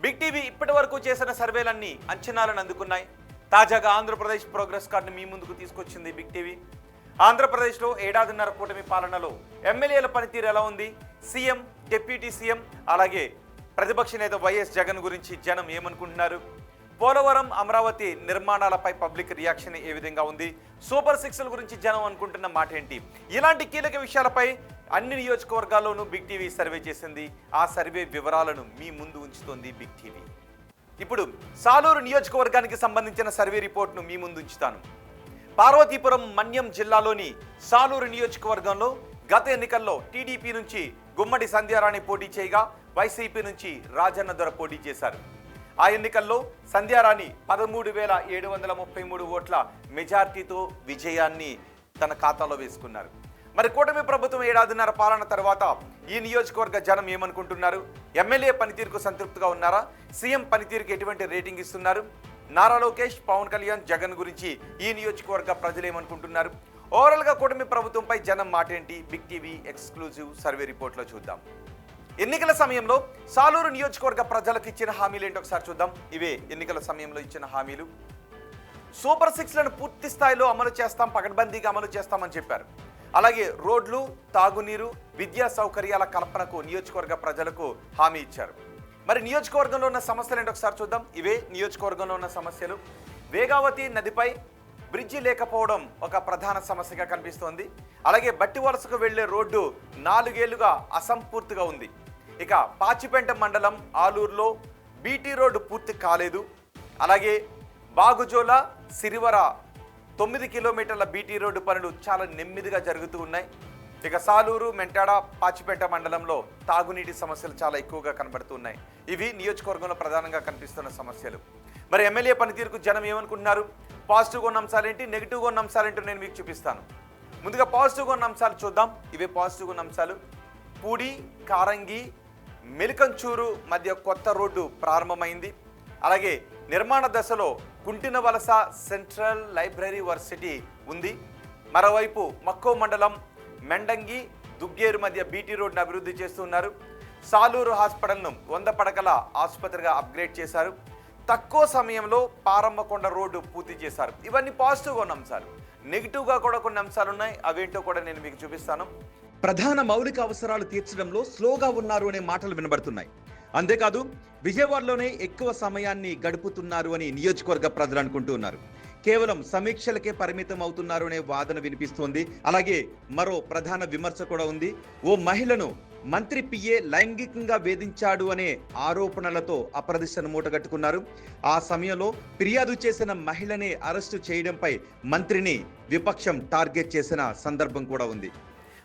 Big TV ఇప్పటి వరకు చేసిన సర్వేలన్నీ అంచనాలను అందుకున్నాయి. తాజాగా ఆంధ్రప్రదేశ్ ప్రోగ్రెస్ కార్డును మీ ముందుకు తీసుకొచ్చింది బిగ్ టీవీ. ఆంధ్రప్రదేశ్లో ఏడాదిన్నర కూటమి పాలనలో ఎమ్మెల్యేల పనితీరు ఎలా ఉంది, సీఎం, డిప్యూటీ సీఎం, అలాగే ప్రతిపక్ష నేత వైఎస్ జగన్ గురించి జనం ఏమనుకుంటున్నారు, పోలవరం, అమరావతి నిర్మాణాలపై పబ్లిక్ రియాక్షన్ ఏ విధంగా ఉంది, సూపర్ సిక్స్ల గురించి జనం అనుకుంటున్న మాట ఏంటి, ఇలాంటి కీలక విషయాలపై అన్ని నియోజకవర్గాల్లోనూ బిగ్ టీవీ సర్వే చేసింది. ఆ సర్వే వివరాలను మీ ముందు ఉంచుతోంది బిగ్ టీవీ. ఇప్పుడు సాలూరు నియోజకవర్గానికి సంబంధించిన సర్వే రిపోర్ట్ను మీ ముందు ఉంచుతాను. పార్వతీపురం మన్యం జిల్లాలోని సాలూరు నియోజకవర్గంలో గత ఎన్నికల్లో టీడీపీ నుంచి గుమ్మడి సంధ్యారాణి పోటీ చేయగా వైసీపీ నుంచి రాజన్న దొర పోటీ చేశారు. ఆ ఎన్నికల్లో సంధ్యారాణి 13,733 ఓట్ల మెజార్టీతో విజయాన్ని తన ఖాతాలో వేసుకున్నారు. మరి కూటమి ప్రభుత్వం ఏడాదిన్నర పాలన తర్వాత ఈ నియోజకవర్గ జనం ఏమనుకుంటున్నారు, ఎమ్మెల్యే పనితీరుకు సంతృప్తిగా ఉన్నారా, సీఎం పనితీరుకు ఎటువంటి రేటింగ్ ఇస్తున్నారు, నారా లోకేష్, పవన్ కళ్యాణ్, జగన్ గురించి ఈ నియోజకవర్గ ప్రజలు ఏమనుకుంటున్నారు, ఓవరాల్గా కూటమి ప్రభుత్వంపై జనం మాట ఏంటి, బిగ్ టీవీ ఎక్స్క్లూజివ్ సర్వే రిపోర్ట్లో చూద్దాం. ఎన్నికల సమయంలో సాలూరు నియోజకవర్గ ప్రజలకు ఇచ్చిన హామీలు ఏంటో ఒకసారి చూద్దాం. ఇవే ఎన్నికల సమయంలో ఇచ్చిన హామీలు. సూపర్ సిక్స్లను పూర్తి స్థాయిలో అమలు చేస్తాం, పకడ్బందీగా అమలు చేస్తామని చెప్పారు. అలాగే రోడ్లు, తాగునీరు, విద్యా సౌకర్యాల కల్పనకు నియోజకవర్గ ప్రజలకు హామీ ఇచ్చారు. మరి నియోజకవర్గంలో ఉన్న సమస్యలు ఏంటో ఒకసారి చూద్దాం. ఇవే నియోజకవర్గంలో ఉన్న సమస్యలు. వేగావతి నదిపై బ్రిడ్జి లేకపోవడం ఒక ప్రధాన సమస్యగా కనిపిస్తోంది. అలాగే బట్టి వలసకు వెళ్లే రోడ్డు 4 ఏళ్లుగా అసంపూర్తిగా ఉంది. ఇక పాచిపెంట మండలం ఆలూరులో బీటీ రోడ్డు పూర్తి కాలేదు. అలాగే బాగుజోల, సిరివర 9 కిలోమీటర్ల బీటీ రోడ్డు పనులు చాలా నెమ్మదిగా జరుగుతూ ఉన్నాయి. ఇక సాలూరు, మెంటాడ, పాచిపేట మండలంలో తాగునీటి సమస్యలు చాలా ఎక్కువగా కనబడుతున్నాయి. ఇవి నియోజకవర్గంలో ప్రధానంగా కనిపిస్తున్న సమస్యలు. మరి ఎమ్మెల్యే పనితీరుకు జనం ఏమనుకుంటున్నారు, పాజిటివ్గా ఉన్న అంశాలేంటి, నెగిటివ్గా ఉన్న అంశాలేంటో నేను మీకు చూపిస్తాను. ముందుగా పాజిటివ్గా ఉన్న అంశాలు చూద్దాం. ఇవే పాజిటివ్గా ఉన్న అంశాలు. పూడి, కారంగి, మెలికంచూరు మధ్య కొత్త రోడ్డు ప్రారంభమైంది. అలాగే నిర్మాణ దశలో కుంటిన వలస సెంట్రల్ లైబ్రరీ వర్సిటీ ఉంది. మరోవైపు మక్కో మండలం మెండంగి, దుగ్గేరు మధ్య బీటీ రోడ్డును అభివృద్ధి చేస్తున్నారు. సాలూరు హాస్పిటల్ను 100 పడకల ఆసుపత్రిగా అప్గ్రేడ్ చేశారు. తక్కువ సమయంలో పారమ్మకొండ రోడ్డు పూర్తి చేశారు. ఇవన్నీ పాజిటివ్గా ఉన్న అంశాలు. నెగిటివ్గా కూడా కొన్ని అంశాలు ఉన్నాయి. అవేంటో కూడా నేను మీకు చూపిస్తాను. ప్రధాన మౌలిక అవసరాలు తీర్చడంలో స్లోగా ఉన్నారు అనే మాటలు వినబడుతున్నాయి. అంతేకాదు విజయవాడలోనే ఎక్కువ సమయాన్ని గడుపుతున్నారు అని నియోజకవర్గ ప్రజలు అనుకుంటున్నారు. కేవలం సమీక్షలకే పరిమితం అవుతున్నారు అనే వాదన వినిపిస్తోంది. అలాగే మరో ప్రధాన విమర్శ కూడా ఉంది. ఓ మహిళను మంత్రి పిఏ లైంగికంగా వేధించాడు అనే ఆరోపణలతో అప్రదిష్టను మూటగట్టుకున్నారు. ఆ సమయంలో ఫిర్యాదు చేసిన మహిళనే అరెస్టు చేయడంపై మంత్రిని విపక్షం టార్గెట్ చేసిన సందర్భం కూడా ఉంది.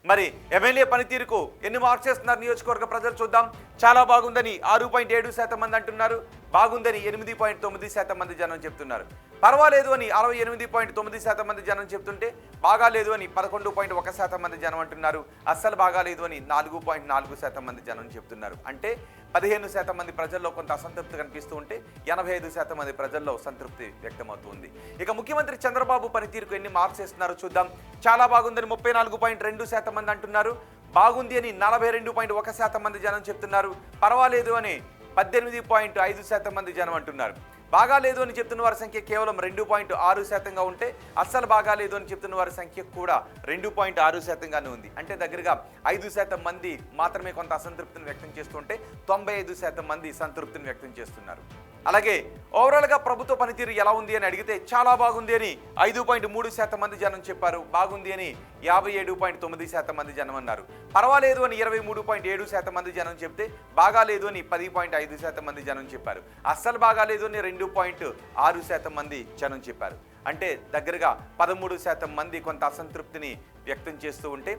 మరి ఎమ్మెల్యే పనితీరుకు ఎన్ని మార్క్స్ చేస్తున్నారు నియోజకవర్గ ప్రజలు చూద్దాం. చాలా బాగుందని 6.7% మంది అంటున్నారు. బాగుందని 8.9% మంది జనం చెప్తున్నారు. పర్వాలేదు అని 68.9% మంది జనం చెప్తుంటే బాగాలేదు అని 11.1% మంది జనం అంటున్నారు. అస్సలు బాగాలేదు అని 4.4% మంది జనం చెప్తున్నారు. అంటే 15% మంది ప్రజల్లో కొంత అసంతృప్తి కనిపిస్తూ ఉంటే 85% మంది ప్రజల్లో సంతృప్తి వ్యక్తమవుతుంది. ఇక ముఖ్యమంత్రి చంద్రబాబు పనితీరుకు ఎన్ని మార్క్స్ ఇస్తున్నారో చూద్దాం. చాలా బాగుందని 34.2% మంది అంటున్నారు. బాగుంది అని 42.1% మంది జనం చెప్తున్నారు. పర్వాలేదు అని 18.5% మంది జనం అంటున్నారు. బాగాలేదు అని చెప్తున్న వారి సంఖ్య కేవలం 2.6%గా ఉంటే అస్సలు బాగాలేదు అని చెప్తున్న వారి సంఖ్య కూడా 2.6%గానే ఉంది. అంటే దగ్గరగా 5% మంది మాత్రమే కొంత అసంతృప్తిని వ్యక్తం చేస్తుంటే 95% మంది సంతృప్తిని వ్యక్తం చేస్తున్నారు. అలాగే ఓవరాల్గా ప్రభుత్వ పనితీరు ఎలా ఉంది అని అడిగితే చాలా బాగుంది అని 5.3% మంది జనం చెప్పారు. బాగుంది అని 57.9% మంది జనం అన్నారు. పర్వాలేదు అని 23.7% మంది జనం చెప్తే బాగాలేదు అని 10.5% మంది జనం చెప్పారు. అస్సలు బాగాలేదు అని 2.6% మంది జనం చెప్పారు. అంటే దగ్గరగా 13% మంది కొంత అసంతృప్తిని వ్యక్తం చేస్తూ ఉంటే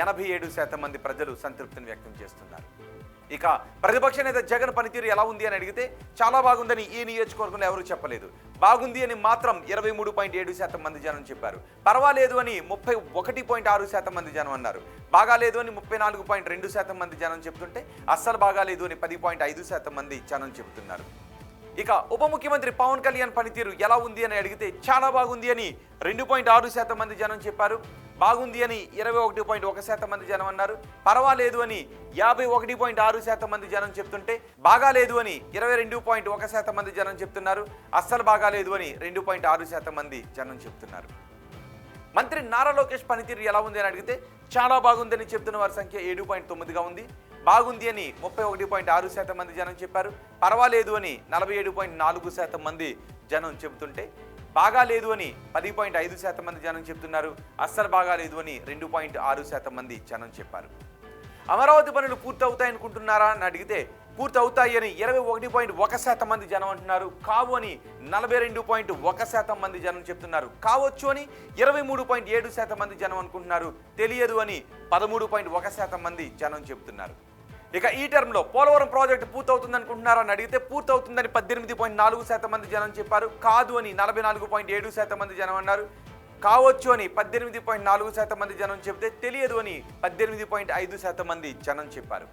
87% మంది ప్రజలు సంతృప్తిని వ్యక్తం చేస్తున్నారు. ఇక ప్రతిపక్ష నేత జగన్ పనితీరు ఎలా ఉంది అని అడిగితే చాలా బాగుందని ఈ నియోజకవర్గంలో ఎవరూ చెప్పలేదు. బాగుంది అని మాత్రం 23.7% మంది జనం చెప్పారు. పర్వాలేదు అని 31.6% మంది జనం అన్నారు. బాగాలేదు అని 34.2% మంది జనం చెప్తుంటే అస్సలు బాగాలేదు అని 10.5% మంది జనం చెబుతున్నారు. ఇక ఉప ముఖ్యమంత్రి పవన్ కళ్యాణ్ పనితీరు ఎలా ఉంది అని అడిగితే చాలా బాగుంది అని 2.6% మంది జనం చెప్పారు. బాగుంది అని 21.1% మంది జనం అన్నారు. పర్వాలేదు అని 51.6% మంది జనం చెప్తుంటే బాగాలేదు అని 22.1% మంది జనం చెప్తున్నారు. అస్సలు బాగాలేదు అని 2.6% మంది జనం చెప్తున్నారు. మంత్రి నారా లోకేష్ పనితీరు ఎలా ఉంది అని అడిగితే చాలా బాగుందని చెప్తున్న వారి సంఖ్య 7.9గా ఉంది. బాగుంది అని 31.6% మంది జనం చెప్పారు. పర్వాలేదు అని 47.4% మంది జనం చెబుతుంటే బాగాలేదు అని 10.5% మంది జనం చెప్తున్నారు. అస్సలు బాగాలేదు అని 2.6% మంది జనం చెప్పారు. అమరావతి పనులు పూర్తవుతాయనుకుంటున్నారా అని అడిగితే పూర్తవుతాయి అని 21.1% మంది జనం అంటున్నారు. కావు అని 42.1% మంది జనం చెప్తున్నారు. కావచ్చు అని 23.7% మంది జనం అనుకుంటున్నారు. తెలియదు అని 13.1% మంది జనం చెప్తున్నారు. ఇక ఈ టర్మ్లో పోలవరం ప్రాజెక్టు పూర్తవుతుంది అనుకుంటున్నారా అని అడిగితే పూర్తవుతుందని 18.4% మంది జనం చెప్పారు. కాదు అని 44.7% మంది జనం అన్నారు. కావచ్చు అని 18.4% మంది జనం చెబితే తెలియదు అని 18.5% మంది జనం చెప్పారు.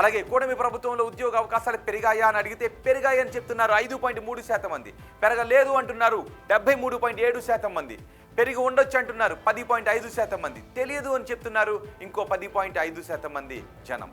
అలాగే కూటమి ప్రభుత్వంలో ఉద్యోగ అవకాశాలు పెరిగాయా అని అడిగితే పెరిగాయని చెప్తున్నారు 5.3% మంది. పెరగలేదు అంటున్నారు 73.7% మంది. పెరిగి ఉండొచ్చు అంటున్నారు 10.5% మంది. తెలియదు అని చెప్తున్నారు ఇంకో 10.5% మంది జనం.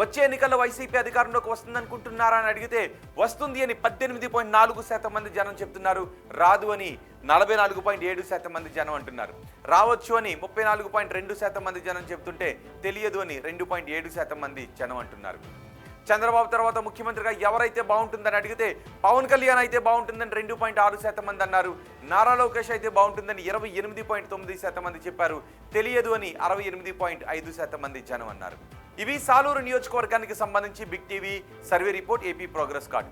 వచ్చే ఎన్నికల్లో వైసీపీ అధికారంలోకి వస్తుందనుకుంటున్నారా అని అడిగితే వస్తుంది అని 18.4% మంది జనం చెప్తున్నారు. రాదు అని 44.7% మంది జనం అంటున్నారు. రావచ్చు అని 34.2% మంది జనం చెప్తుంటే తెలియదు అని 2.7% మంది జనం అంటున్నారు. చంద్రబాబు తర్వాత ముఖ్యమంత్రిగా ఎవరైతే బాగుంటుందని అడిగితే పవన్ కళ్యాణ్ అయితే బాగుంటుందని 2.6% మంది అన్నారు. నారా లోకేష్ అయితే బాగుంటుందని 28.9% మంది చెప్పారు. తెలియదు అని 68.5% మంది జనం అన్నారు. ఇవి సాలూరు నియోజకవర్గానికి సంబంధించి big TV survey report AP progress card.